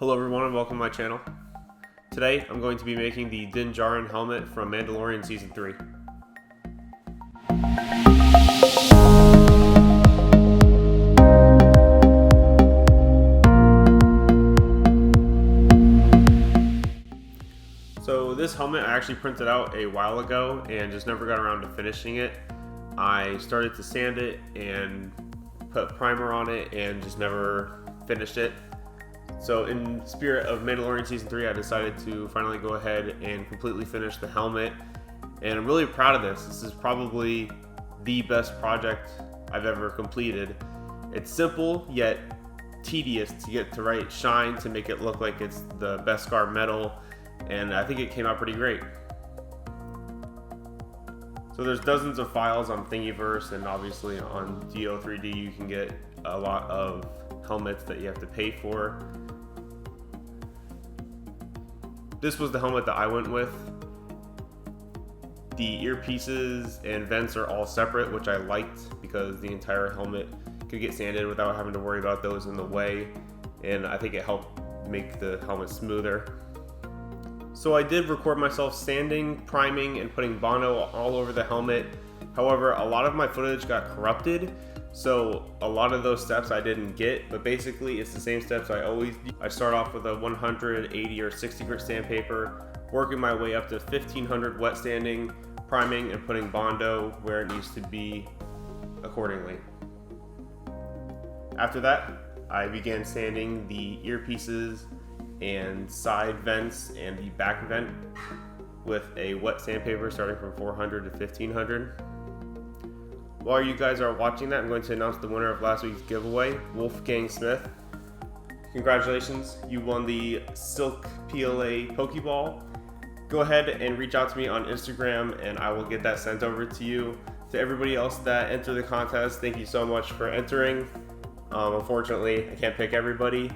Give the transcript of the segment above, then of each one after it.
Hello everyone and welcome to my channel. Today I'm going to be making the Din Djarin helmet from Mandalorian Season 3. So this helmet I actually printed out a while ago and just never got around to finishing it. I started to sand it and put primer on it and just never finished it. So in spirit of Mandalorian Season 3, I decided to finally go ahead and completely finish the helmet. And I'm really proud of this. This is probably the best project I've ever completed. It's simple, yet tedious to get the right shine to make it look like it's the Beskar metal. And I think it came out pretty great. So there's dozens of files on Thingiverse, and obviously on Do3D you can get a lot of helmets that you have to pay for. This was the helmet that I went with. The earpieces and vents are all separate, which I liked because the entire helmet could get sanded without having to worry about those in the way, and I think it helped make the helmet smoother. So I did record myself sanding, priming, and putting Bondo all over the helmet. However, a lot of my footage got corrupted, so a lot of those steps I didn't get, but basically it's the same steps I always do. I start off with a 180 or 60 grit sandpaper, working my way up to 1500 wet sanding, priming, and putting Bondo where it needs to be accordingly. After that, I began sanding the earpieces and side vents and the back vent with a wet sandpaper starting from 400 to 1500. While you guys are watching that, I'm going to announce the winner of last week's giveaway, Wolfgang Smith. Congratulations, you won the Silk PLA Pokeball. Go ahead and reach out to me on Instagram and I will get that sent over to you. To everybody else that entered the contest, thank you so much for entering. Unfortunately, I can't pick everybody.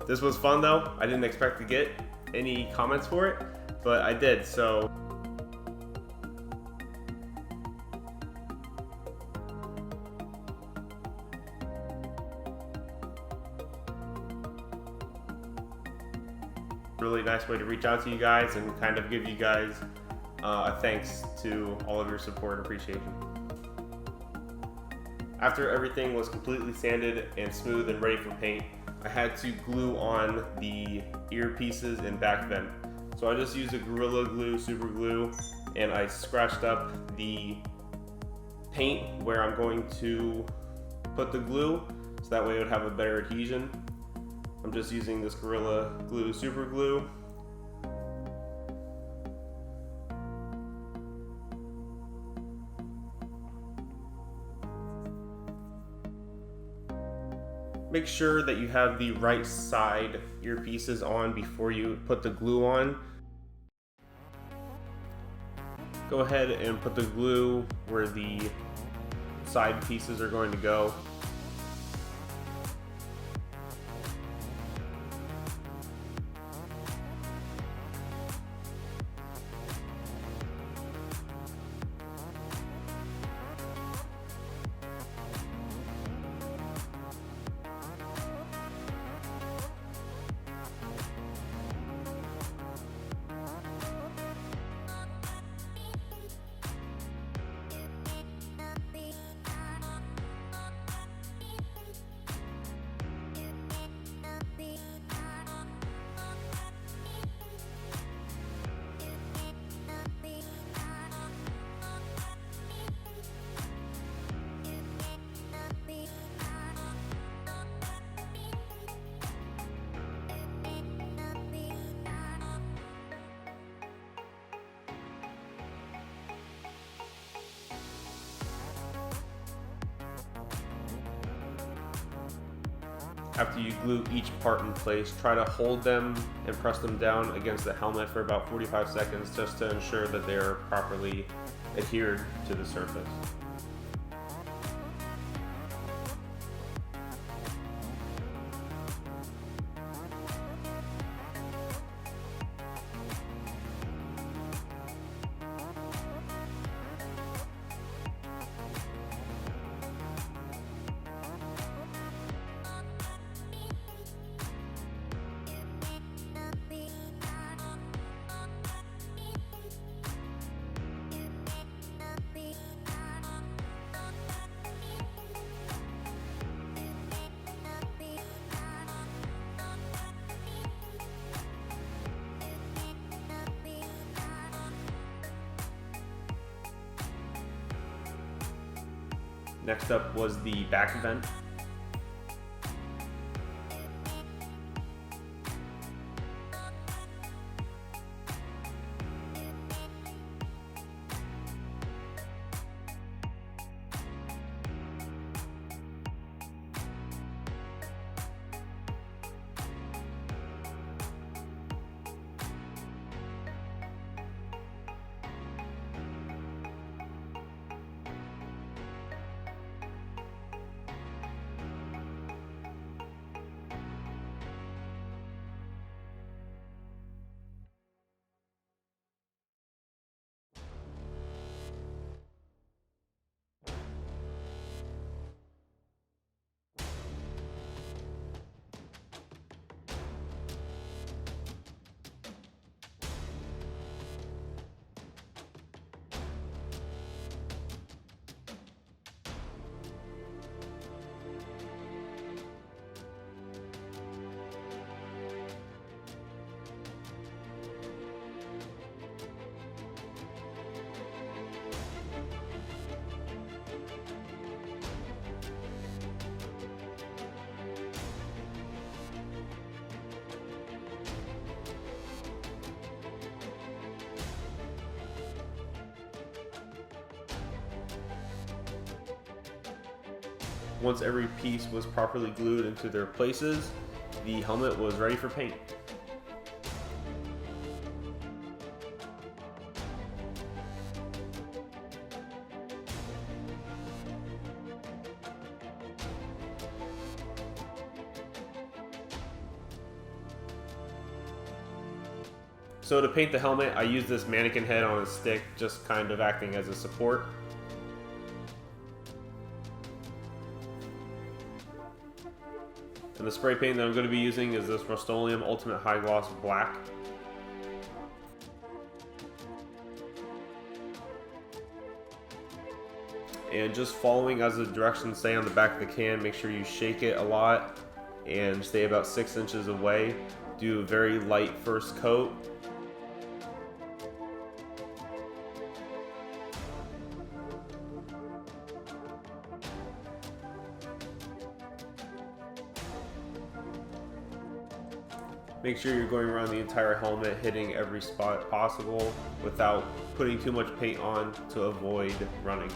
This was fun though. I didn't expect to get any comments for it, but I did, so. Really nice way to reach out to you guys and kind of give you guys a thanks to all of your support and appreciation. After everything was completely sanded and smooth and ready for paint, I had to glue on the earpieces and back vent. So I just used a Gorilla Glue super glue and I scratched up the paint where I'm going to put the glue so that way it would have a better adhesion. I'm just using this Gorilla Glue super glue. Make sure that you have the right side earpieces on before you put the glue on. Go ahead and put the glue where the side pieces are going to go. After you glue each part in place, try to hold them and press them down against the helmet for about 45 seconds just to ensure that they're properly adhered to the surface. Next up was the back vent. Once every piece was properly glued into their places, the helmet was ready for paint. So to paint the helmet, I used this mannequin head on a stick, just kind of acting as a support. And the spray paint that I'm going to be using is this Rust-Oleum Ultimate High Gloss Black. And just following as the directions say on the back of the can, make sure you shake it a lot and stay about 6 inches away. Do a very light first coat. Make sure you're going around the entire helmet, hitting every spot possible without putting too much paint on to avoid running.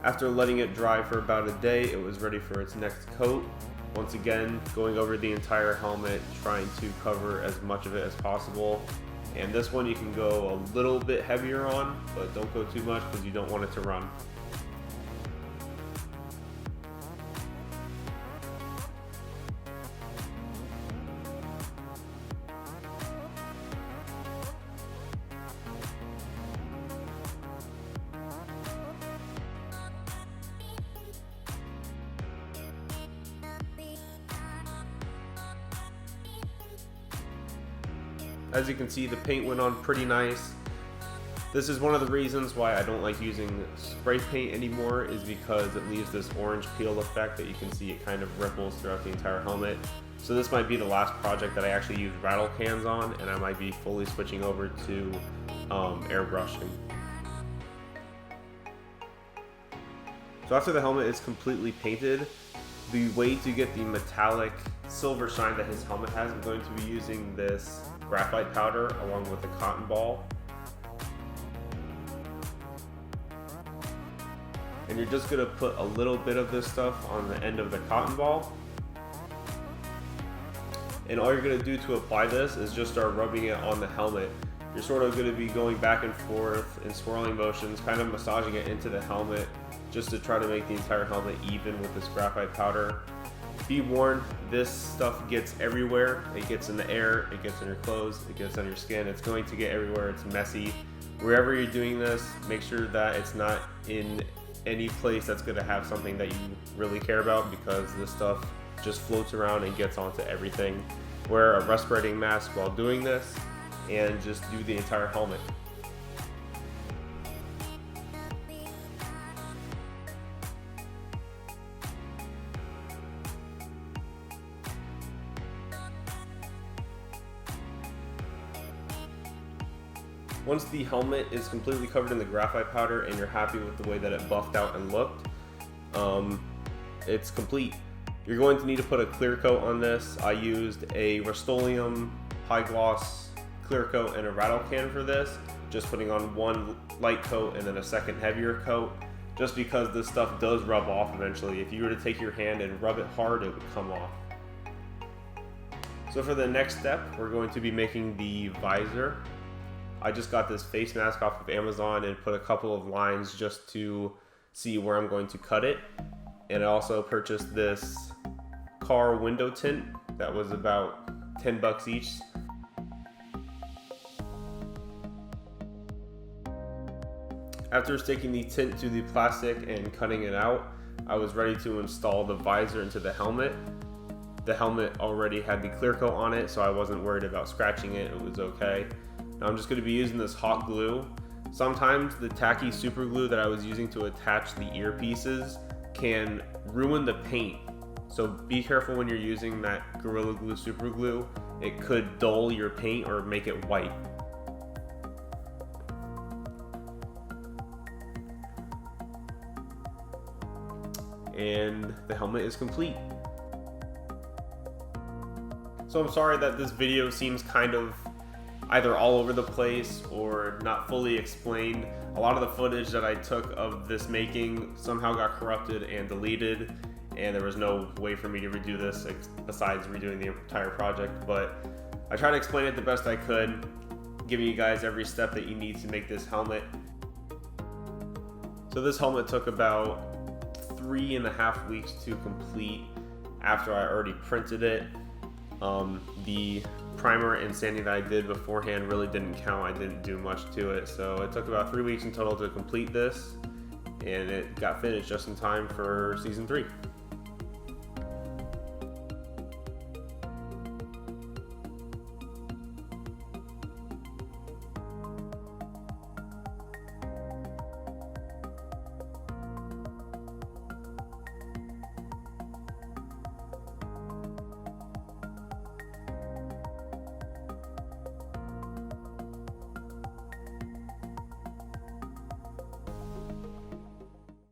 After letting it dry for about a day, it was ready for its next coat. Once again, going over the entire helmet, trying to cover as much of it as possible. And this one you can go a little bit heavier on, but don't go too much because you don't want it to run. As you can see, the paint went on pretty nice. This is one of the reasons why I don't like using spray paint anymore, is because it leaves this orange peel effect that you can see. It kind of ripples throughout the entire helmet. So this might be the last project that I actually use rattle cans on, and I might be fully switching over to airbrushing. So after the helmet is completely painted, the way to get the metallic silver shine that his helmet has, I'm going to be using this graphite powder along with a cotton ball. and you're just gonna put a little bit of this stuff on the end of the cotton ball. And all you're gonna do to apply this is just start rubbing it on the helmet. You're sort of gonna be going back and forth in swirling motions, kind of massaging it into the helmet, just to try to make the entire helmet even with this graphite powder. Be warned, this stuff gets everywhere. It gets in the air, it gets in your clothes, it gets on your skin. It's going to get everywhere, it's messy. Wherever you're doing this, make sure that it's not in any place that's gonna have something that you really care about, because this stuff just floats around and gets onto everything. Wear a respirating mask while doing this, and just do the entire helmet. Once the helmet is completely covered in the graphite powder and you're happy with the way that it buffed out and looked, it's complete. You're going to need to put a clear coat on this. I used a Rust-Oleum high gloss clear coat and a rattle can for this, just putting on one light coat and then a second heavier coat, just because this stuff does rub off eventually. If you were to take your hand and rub it hard, it would come off. So for the next step, we're going to be making the visor. I just got this face mask off of Amazon and put a couple of lines just to see where I'm going to cut it. And I also purchased this car window tint that was about 10 bucks each. After sticking the tint to the plastic and cutting it out, I was ready to install the visor into the helmet. The helmet already had the clear coat on it, so I wasn't worried about scratching it. It was okay. Now I'm just going to be using this hot glue. Sometimes the tacky super glue that I was using to attach the earpieces can ruin the paint. So be careful when you're using that Gorilla Glue super glue. It could dull your paint or make it white. And the helmet is complete. So I'm sorry that this video seems kind of either all over the place or not fully explained. A lot of the footage that I took of this making somehow got corrupted and deleted, and there was no way for me to redo this besides redoing the entire project, but I tried to explain it the best I could, giving you guys every step that you need to make this helmet. So this helmet took about 3.5 weeks to complete after I already printed it. The primer and sanding that I did beforehand really didn't count. I didn't do much to it, so it took about 3 weeks in total to complete this, and it got finished just in time for season 3.